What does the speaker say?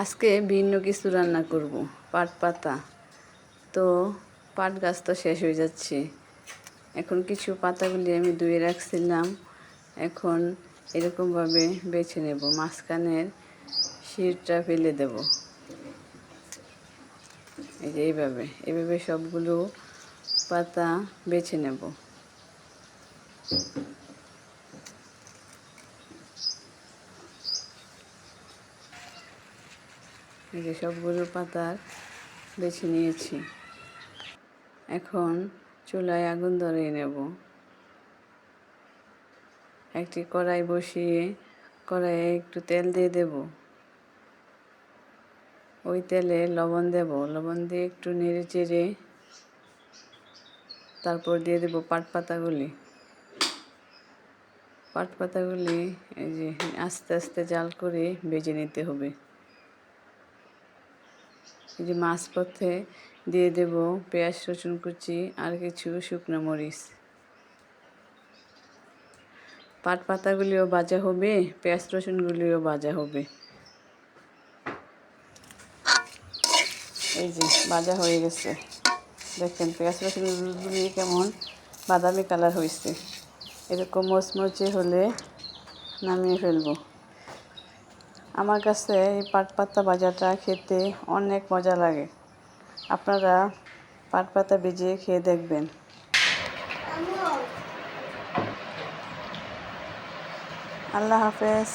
আজকে ভিন্ন কিছু রান্না করব, পাট পাতা। তো পাট গাছ তো শেষ হয়ে যাচ্ছে। এখন কিছু পাতাগুলি আমি ধুয়ে রাখছিলাম, এখন এরকমভাবে বেছে নেব, মাঝখানের শিরটা ফেলে দেব। এই যে এইভাবে সবগুলো পাতা বেছে নেব। এই যে সবগুলো পাতার বেছে নিয়েছি। এখন চুলায় আগুন ধরিয়ে নেব। একটি কড়াই বসিয়ে কড়াইয়ে একটু তেল দিয়ে দেব। ওই তেলে লবণ দেব, লবণ দিয়ে একটু নেড়ে চেড়ে তারপর দিয়ে দেব পাট পাতাগুলি। পাট পাতাগুলি এই যে আস্তে আস্তে জাল করে ভেজে নিতে হবে। এই যে মাঝপথে দিয়ে দেব পেঁয়াজ রসুন কুচি আর কিছু শুকনো মরিচ। পাট পাতাগুলিও ভাজা হবে, পেঁয়াজ রসুনগুলিও ভাজা হবে। এই যে ভাজা হয়ে গেছে, দেখেন পেঁয়াজ রসুনগুলি কেমন বাদামি কালার হয়েছে। এরকম মচমচে হলে নামিয়ে ফেলবো। আমার কাছে এই পাট পাতা ভাজাটা খেতে অনেক মজা লাগে। আপনারা পাট পাতা ভেজে খেয়ে দেখবেন। আল্লাহ হাফেজ।